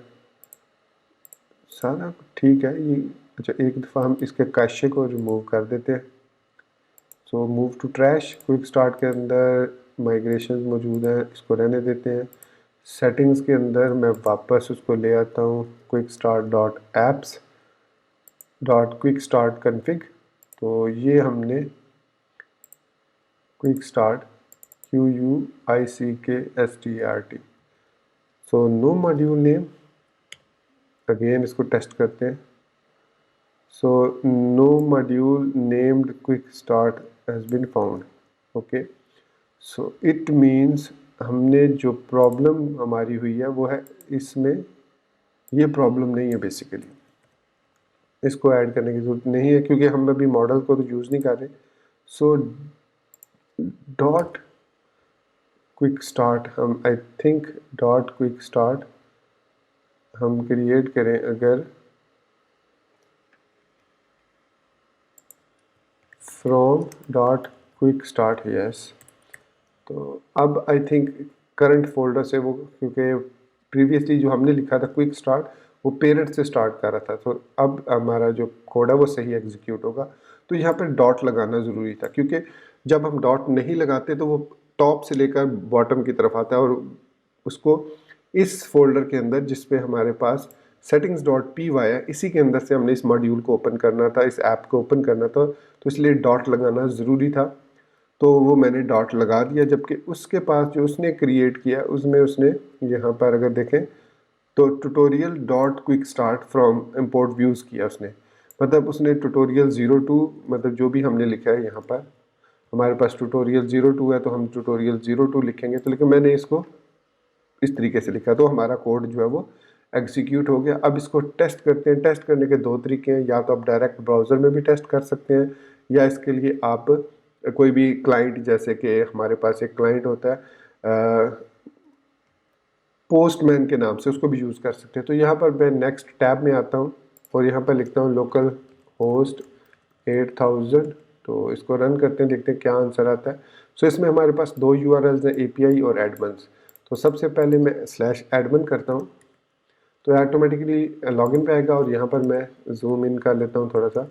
सारा ठीक है ये। अच्छा, एक दफ़ा हम इसके कैशे को रिमूव कर देते हैं। So move to trash, quick start के अंदर माइग्रेशन मौजूद है, इसको रहने देते हैं। सेटिंग्स के अंदर मैं वापस उसको ले आता हूँ, quick start dot apps dot quick start config. तो ये हमने quick start QUICK so no module name, again इसको टेस्ट करते हैं। So no module named quick start has been found. Okay, so it means हमने जो प्रॉब्लम हमारी हुई है वो है इसमें, ये प्रॉब्लम नहीं है बेसिकली, इसको ऐड करने की ज़रूरत नहीं है क्योंकि हम अभी मॉडल को तो यूज़ नहीं कर रहे। सो डॉट क्विक स्टार्ट, हम I think dot quick start हम क्रिएट करें अगर from dot quick start, yes. तो अब आई थिंक करंट फोल्डर से वो, क्योंकि प्रीवियसली जो हमने लिखा था क्विक स्टार्ट वो पेरेंट से स्टार्ट कर रहा था, तो अब हमारा जो कोड है वो सही एग्जीक्यूट होगा। तो यहाँ पर डॉट लगाना ज़रूरी था क्योंकि जब हम डॉट नहीं लगाते तो वो टॉप से लेकर बॉटम की तरफ आता है और उसको इस फोल्डर के अंदर जिस पे हमारे पास settings.py है, इसी के अंदर से हमने इस मॉड्यूल को ओपन करना था, इस ऐप को ओपन करना था, तो इसलिए डॉट लगाना ज़रूरी था। तो वो मैंने डॉट लगा दिया, जबकि उसके पास जो उसने क्रिएट किया उसमें उसने यहाँ पर अगर देखें तो tutorial dot quick start from import views किया उसने, मतलब उसने ट्यूटोरियल 02 मतलब जो भी हमने लिखा है यहाँ पर हमारे पास ट्यूटोरियल 02 है तो हम ट्यूटोरियल 02 लिखेंगे। तो लेकिन मैंने इसको इस तरीके से लिखा तो हमारा कोड जो है वो एग्जीक्यूट हो गया। अब इसको टेस्ट करते हैं। टेस्ट करने के दो तरीके हैं, या तो आप डायरेक्ट ब्राउज़र में भी टेस्ट कर सकते हैं, या इसके लिए आप कोई भी क्लाइंट, जैसे कि हमारे पास एक क्लाइंट होता है पोस्टमैन के नाम से, उसको भी यूज़ कर सकते हैं। तो यहाँ पर मैं नेक्स्ट टैब में आता हूँ और यहाँ पर लिखता हूँ लोकल होस्ट 8000। तो इसको रन करते हैं, देखते हैं क्या आंसर आता है। सो इसमें हमारे पास दो URLs हैं, API और एडमन्स। तो सबसे पहले मैं /admin करता हूँ तो ऑटोमेटिकली लॉगिन पे आएगा, और यहाँ पर मैं जूम इन कर लेता हूँ थोड़ा सा।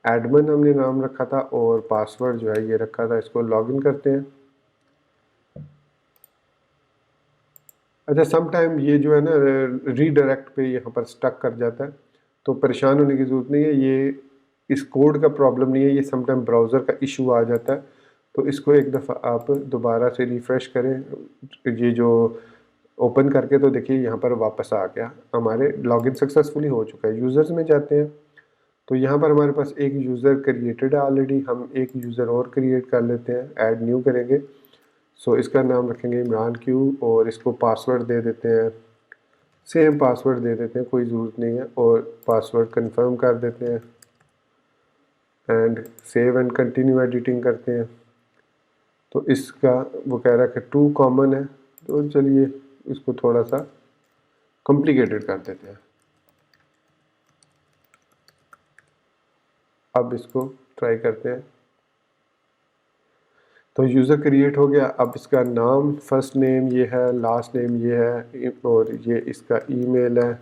एडमिन हमने नाम रखा था और पासवर्ड जो है ये रखा था। इसको लॉगिन करते हैं। अच्छा, सम टाइम ये जो है ना रीडायरेक्ट पे यहाँ पर स्टक कर जाता है, तो परेशान होने की ज़रूरत नहीं है। ये इस कोड का प्रॉब्लम नहीं है, ये सम टाइम ब्राउज़र का इशू आ जाता है। तो इसको एक दफ़ा आप दोबारा से रिफ़्रेश करें, ये जो ओपन करके, तो देखिए यहाँ पर वापस आ गया, हमारे लॉगिन सक्सेसफुली हो चुका है। यूज़र्स में जाते हैं तो यहाँ पर हमारे पास एक यूज़र क्रिएटेड है ऑलरेडी, हम एक यूज़र और क्रिएट कर लेते हैं, ऐड न्यू करेंगे। सो इसका नाम रखेंगे इमरान क्यू, और इसको पासवर्ड दे देते हैं, सेम पासवर्ड दे देते हैं, कोई ज़रूरत नहीं है, और पासवर्ड कंफर्म कर देते हैं and save and continue editing करते हैं। तो इसका वो कह रहा है कि टू कॉमन है, तो चलिए इसको थोड़ा सा कॉम्प्लिकेटेड कर देते हैं। अब इसको ट्राई करते हैं। तो यूज़र क्रिएट हो गया। अब इसका नाम, फर्स्ट नेम ये है, लास्ट नेम ये है, और ये इसका ईमेल है।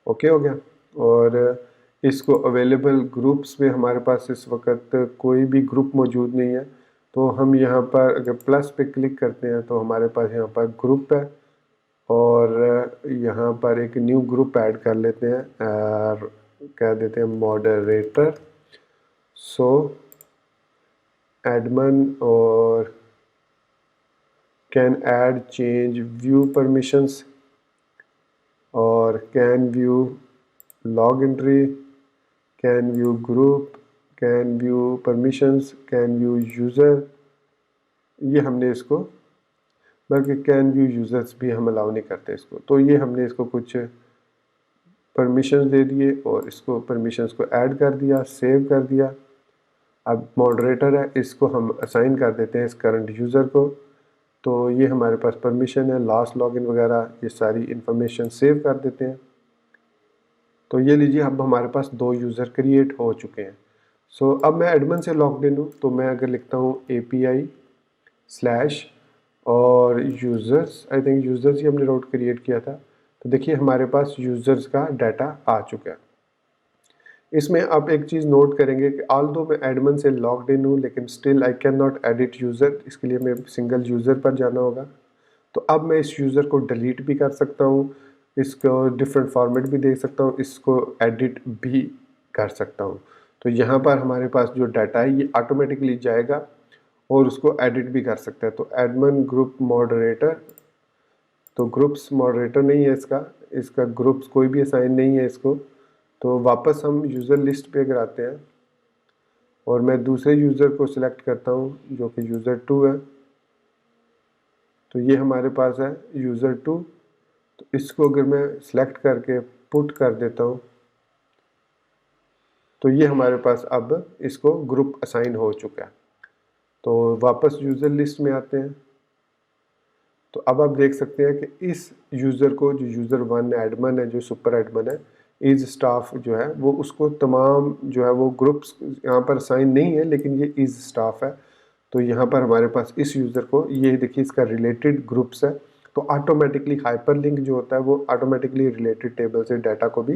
ओके हो गया। और इसको अवेलेबल ग्रुप्स में हमारे पास इस वक्त कोई भी ग्रुप मौजूद नहीं है, तो हम यहाँ पर अगर प्लस पे क्लिक करते हैं तो हमारे पास यहाँ पर ग्रुप है, और यहाँ पर एक न्यू ग्रुप ऐड कर लेते हैं और कह देते हैं मॉडरेटर। सो एडमिन और can add change view permissions, और can view log entry, can view group, can view permissions, can view user. ये हमने इसको, बल्कि कैन व्यू यूज़र्स भी हम अलाउ नहीं करते इसको। तो ये हमने इसको कुछ परमिशंस दे दिए और इसको परमिशंस को ऐड कर दिया, सेव कर दिया। अब मॉडरेटर है, इसको हम असाइन कर देते हैं इस करंट यूज़र को। तो ये हमारे पास परमिशन है, लास्ट लॉगिन वगैरह ये सारी इन्फॉर्मेशन सेव कर देते हैं। तो ये लीजिए, अब हमारे पास दो यूज़र क्रिएट हो चुके हैं। सो अब मैं एडमिन से लॉग्ड इन हूँ, तो मैं अगर लिखता हूँ API स्लैश और यूज़र्स, आई थिंक यूज़र्स ही हमने रोड क्रिएट किया था, तो देखिए हमारे पास यूज़र्स का डाटा आ चुका है। इसमें आप एक चीज़ नोट करेंगे कि ऑल्दो मैं एडमिन से लॉग्ड इन हूँ, लेकिन still I can not edit user. इसके लिए मैं सिंगल यूज़र पर जाना होगा। तो अब मैं इस यूज़र को डिलीट भी कर सकता हूँ, इसको डिफरेंट फॉर्मेट भी दे सकता हूँ, इसको एडिट भी कर सकता हूँ। तो यहाँ पर हमारे पास जो डाटा है ये ऑटोमेटिकली जाएगा और उसको एडिट भी कर सकता है। तो एडमिन ग्रुप मॉडरेटर, तो ग्रुप्स मॉडरेटर नहीं है इसका ग्रुप्स कोई भी असाइन नहीं है इसको। तो वापस हम यूज़र लिस्ट पे अगर आते हैं और मैं दूसरे यूज़र को सिलेक्ट करता हूँ जो कि यूज़र 2 है, तो ये हमारे पास है यूज़र 2। तो इसको अगर मैं सिलेक्ट करके पुट कर देता हूँ तो ये हमारे पास अब इसको ग्रुप असाइन हो चुका है। तो वापस यूज़र लिस्ट में आते हैं, तो अब आप देख सकते हैं कि इस यूज़र को, जो यूज़र 1 एडमिन है, जो सुपर एडमिन है, इज स्टाफ जो है वो उसको तमाम जो है वो ग्रुप्स यहाँ पर असाइन नहीं है, लेकिन ये इज स्टाफ है। तो यहाँ पर हमारे पास इस यूज़र को, ये देखिए इसका रिलेटेड ग्रुप्स है, तो ऑटोमेटिकली हाइपरलिंक जो होता है वो ऑटोमेटिकली रिलेटेड टेबल से डाटा को भी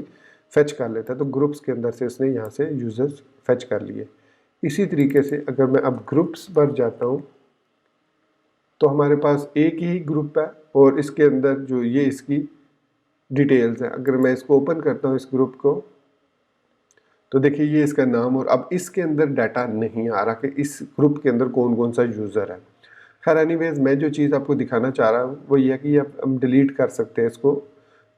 फेच कर लेता है। तो ग्रुप्स के अंदर से इसने यहाँ से यूज़र्स फेच कर लिए। इसी तरीके से अगर मैं अब ग्रुप्स पर जाता हूँ तो हमारे पास एक ही ग्रुप है और इसके अंदर जो ये इसकी डिटेल्स है। अगर मैं इसको ओपन करता हूँ इस ग्रुप को, तो देखिए ये इसका नाम, और अब इसके अंदर डाटा नहीं आ रहा कि इस ग्रुप के अंदर कौन कौन सा यूज़र है। खैर एनीवेज, मैं जो चीज़ आपको दिखाना चाह रहा हूँ वो ये है कि हम डिलीट कर सकते हैं इसको।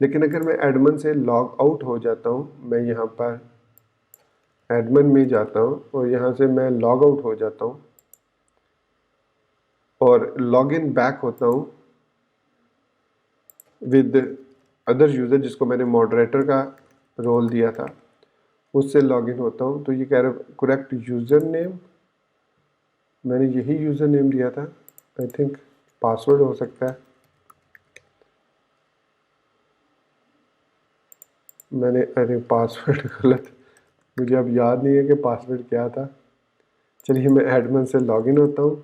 लेकिन अगर मैं एडमिन से लॉग आउट हो जाता हूँ, मैं यहाँ पर एडमिन में जाता हूँ और यहाँ से मैं लॉग आउट हो जाता हूँ, और लॉगिन बैक होता हूँ विद अदर यूज़र जिसको मैंने मॉडरेटर का रोल दिया था, उससे लॉगिन होता हूँ। तो ये कह रहा है करेक्ट यूज़र नेम, मैंने यही यूज़र नेम दिया था, आई थिंक पासवर्ड हो सकता है, मैंने अरे पासवर्ड गलत, मुझे अब याद नहीं है कि पासवर्ड क्या था। चलिए मैं एडमिन से लॉगिन होता हूँ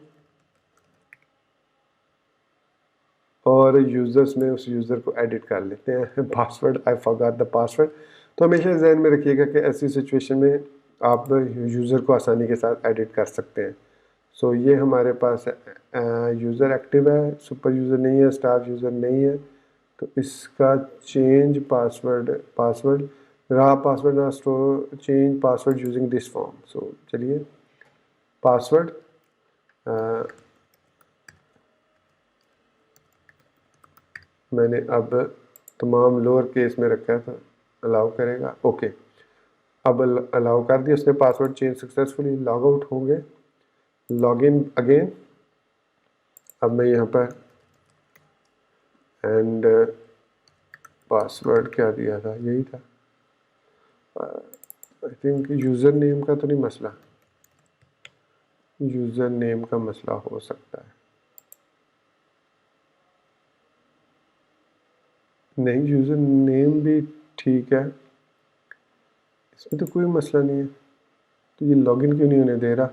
और यूज़र्स में उस यूज़र को एडिट कर लेते हैं। Password I forgot the password. तो हमेशा जहन में रखिएगा कि ऐसी सिचुएशन में आप यूज़र को आसानी के साथ एडिट कर सकते हैं। सो ये हमारे पास यूज़र एक्टिव है, सुपर यूज़र नहीं है, स्टाफ यूज़र नहीं है। तो इसका चेंज पासवर्ड रहा पासवर्ड ना store change password using this form. So चलिए पासवर्ड मैंने अब तमाम लोअर केस में रखा है तो अलाउ करेगा, ओके। अब अलाउ कर दिया उसने, password change successfully, log out होंगे, लॉग इन अगेन। अब मैं यहाँ पर एंड पासवर्ड क्या दिया था, यही था आई थिंक। यूज़र नेम का तो नहीं मसला, यूज़र नेम का मसला हो सकता है, नहीं यूज़र नेम भी ठीक है, इसमें तो कोई मसला नहीं है। तो ये लॉगिन क्यों नहीं होने दे रहा,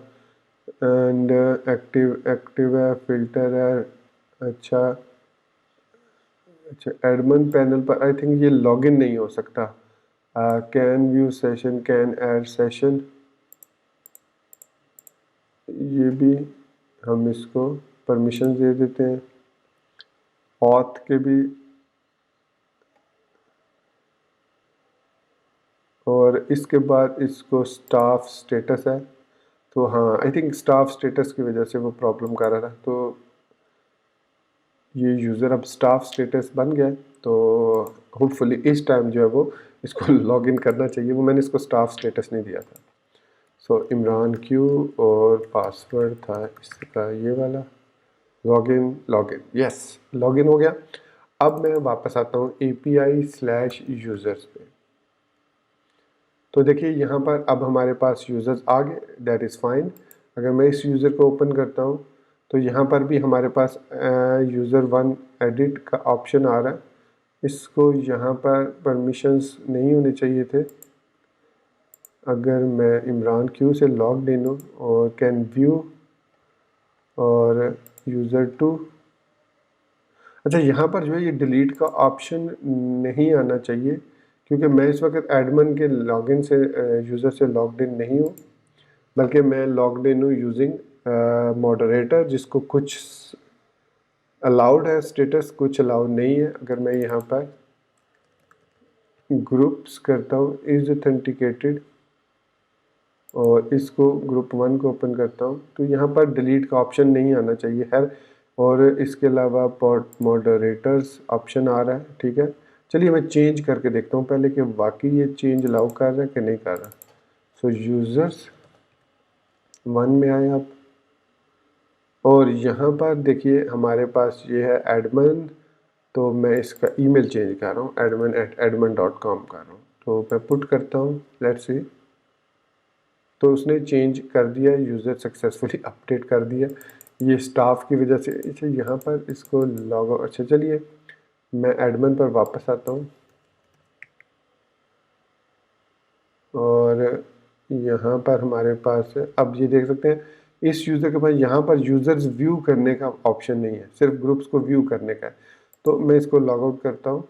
एंड एक्टिव है, फिल्टर है, अच्छा एडमिन पैनल पर आई थिंक ये लॉगिन नहीं हो सकता। Can view session, can add session, ये भी हम इसको परमिशन दे देते हैं। ऑथ के भी, और इसके बाद इसको स्टाफ स्टेटस है, तो हाँ आई थिंक स्टाफ स्टेटस की वजह से वो प्रॉब्लम कर रहा था। तो ये यूज़र अब स्टाफ स्टेटस बन गया, तो होपफुली इस टाइम जो है वो इसको लॉगिन करना चाहिए। वो मैंने इसको स्टाफ स्टेटस नहीं दिया था। सो इमरान क्यू और पासवर्ड था इसका ये वाला, लॉगिन यस, लॉगिन हो गया। अब मैं वापस आता हूँ API/यूज़र्स पे। तो देखिए यहाँ पर अब हमारे पास यूज़र्स आ गए, दैट इज़ फाइन। अगर मैं इस यूज़र को ओपन करता हूँ तो यहाँ पर भी हमारे पास यूज़र 1 एडिट का ऑप्शन आ रहा है। इसको यहाँ पर परमिशंस नहीं होने चाहिए थे। अगर मैं इमरान क्यू से लॉग इन हूँ और कैन व्यू और यूज़र 2, अच्छा यहाँ पर जो है ये डिलीट का ऑप्शन नहीं आना चाहिए, क्योंकि मैं इस वक्त एडमिन के लॉगिन से यूज़र से लॉग्ड इन नहीं हूँ, बल्कि मैं लॉग्ड इन हूँ यूजिंग मॉडरेटर, जिसको कुछ अलाउड है स्टेटस, कुछ अलाउड नहीं है। अगर मैं यहाँ पर ग्रुप्स करता हूँ इज़ ऑथेंटिकेटेड और इसको ग्रुप 1 को ओपन करता हूँ, तो यहाँ पर डिलीट का ऑप्शन नहीं आना चाहिए है। और इसके अलावा मॉडरेटर्स ऑप्शन आ रहा है, ठीक है। चलिए मैं चेंज करके देखता हूँ पहले कि वाकई ये चेंज अलाउ कर रहा है कि नहीं कर रहा। सो यूज़र्स 1 में आए आप, और यहाँ पर देखिए हमारे पास ये है एडमिन, तो मैं इसका ईमेल चेंज कर रहा हूँ, admin@admin.com कर रहा हूँ। तो मैं पुट करता हूँ, लेट्स सी। तो उसने चेंज कर दिया, यूज़र सक्सेसफुली अपडेट कर दिया। ये स्टाफ की वजह से, अच्छा यहाँ पर इसको लॉग, अच्छा चलिए मैं एडमिन पर वापस आता हूँ और यहाँ पर हमारे पास अब ये देख सकते हैं इस यूज़र के पास यहाँ पर यूज़र्स व्यू करने का ऑप्शन नहीं है, सिर्फ ग्रुप्स को व्यू करने का है। तो मैं इसको लॉग आउट करता हूँ।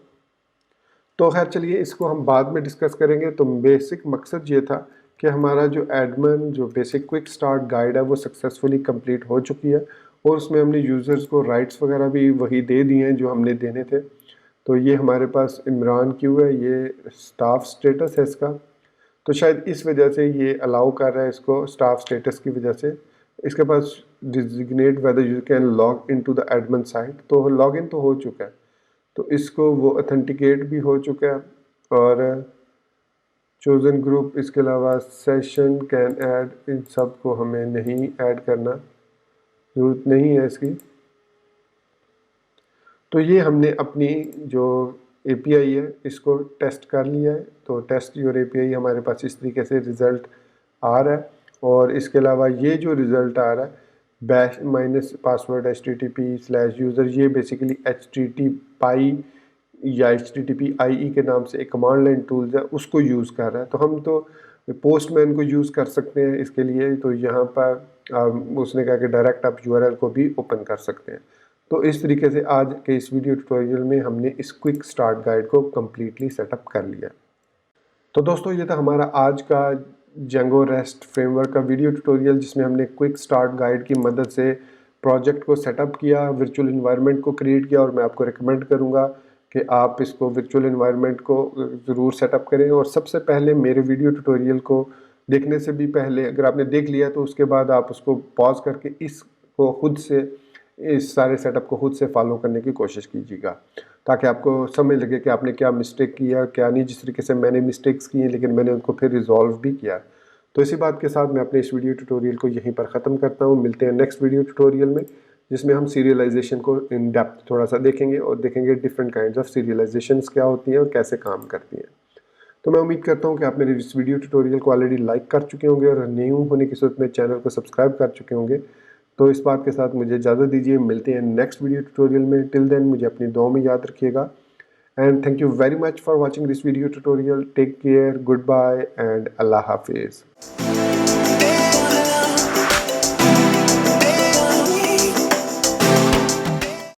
तो खैर चलिए इसको हम बाद में डिस्कस करेंगे। तो बेसिक मकसद ये था कि हमारा जो एडमिन जो बेसिक क्विक स्टार्ट गाइड है वो सक्सेसफुली कंप्लीट हो चुकी है, और उसमें हमने यूज़र्स को राइट्स वगैरह भी वही दे दिए हैं जो हमने देने थे। तो ये हमारे पास इमरान क्यू है, ये स्टाफ स्टेटस है इसका, तो शायद इस वजह से ये अलाउ कर रहा है इसको, स्टाफ स्टेटस की वजह से। इसके पास designate whether you can log in to the admin site, तो लॉग इन तो हो चुका है, तो इसको वो ऑथेंटिकेट भी हो चुका है। और चोज़न ग्रुप, इसके अलावा सेशन कैन ऐड, इन सब को हमें नहीं ऐड करना। ज़रूरत नहीं है इसकी। तो ये हमने अपनी जो एपीआई है इसको टेस्ट कर लिया है। तो टेस्ट योर एपीआई हमारे पास इस तरीके से रिज़ल्ट आ रहा है। और इसके अलावा ये जो रिज़ल्ट आ रहा है बैश माइनस पासवर्ड http/यूज़र, ये बेसिकली http या http/IE के नाम से एक कमांड लाइन टूल्स है उसको यूज़ कर रहा है। तो हम तो पोस्टमैन को यूज़ कर सकते हैं इसके लिए। तो यहाँ पर उसने कहा कि डायरेक्ट आप यूआरएल को भी ओपन कर सकते हैं। तो इस तरीके से आज के इस वीडियो ट्यूटोरियल में हमने इस क्विक स्टार्ट गाइड को कम्प्लीटली सेटअप कर लिया। तो दोस्तों ये था हमारा आज का जेंगो रेस्ट फ्रेमवर्क का वीडियो ट्यूटोरियल, जिसमें हमने क्विक स्टार्ट गाइड की मदद से प्रोजेक्ट को सेटअप किया, वर्चुअल इन्वायरमेंट को क्रिएट किया। और मैं आपको रिकमेंड करूंगा कि आप इसको वर्चुअल इन्वायरमेंट को ज़रूर सेटअप करें। और सबसे पहले मेरे वीडियो ट्यूटोरियल को देखने से भी पहले अगर आपने देख लिया तो उसके बाद आप उसको पॉज करके इसको खुद से इस सारे सेटअप को खुद से फॉलो करने की कोशिश कीजिएगा, ताकि आपको समझ लगे कि आपने क्या मिस्टेक किया क्या नहीं। जिस तरीके से मैंने मिस्टेक्स की हैं लेकिन मैंने उनको फिर रिजॉल्व भी किया। तो इसी बात के साथ मैं अपने इस वीडियो ट्यूटोरियल को यहीं पर ख़त्म करता हूँ। मिलते हैं नेक्स्ट वीडियो ट्यूटोरियल में, जिसमें हम सीरियलाइजेशन को इन डेप्थ थोड़ा सा देखेंगे और देखेंगे डिफरेंट काइंड्स ऑफ सीरियलाइजेशंस क्या होती हैं और कैसे काम करती हैं। तो मैं उम्मीद करता हूँ कि आप मेरे इस वीडियो ट्यूटोरियल को ऑलरेडी लाइक कर चुके होंगे और न्यू होने की सूरत में चैनल को सब्सक्राइब कर चुके होंगे। तो इस बात के साथ मुझे इजाज़त दीजिए। मिलते हैं नेक्स्ट वीडियो ट्यूटोरियल में। टिल देन मुझे अपनी दुआ में याद रखिएगा। And thank you very much for watching this video tutorial. Take care, goodbye and Allah Hafiz.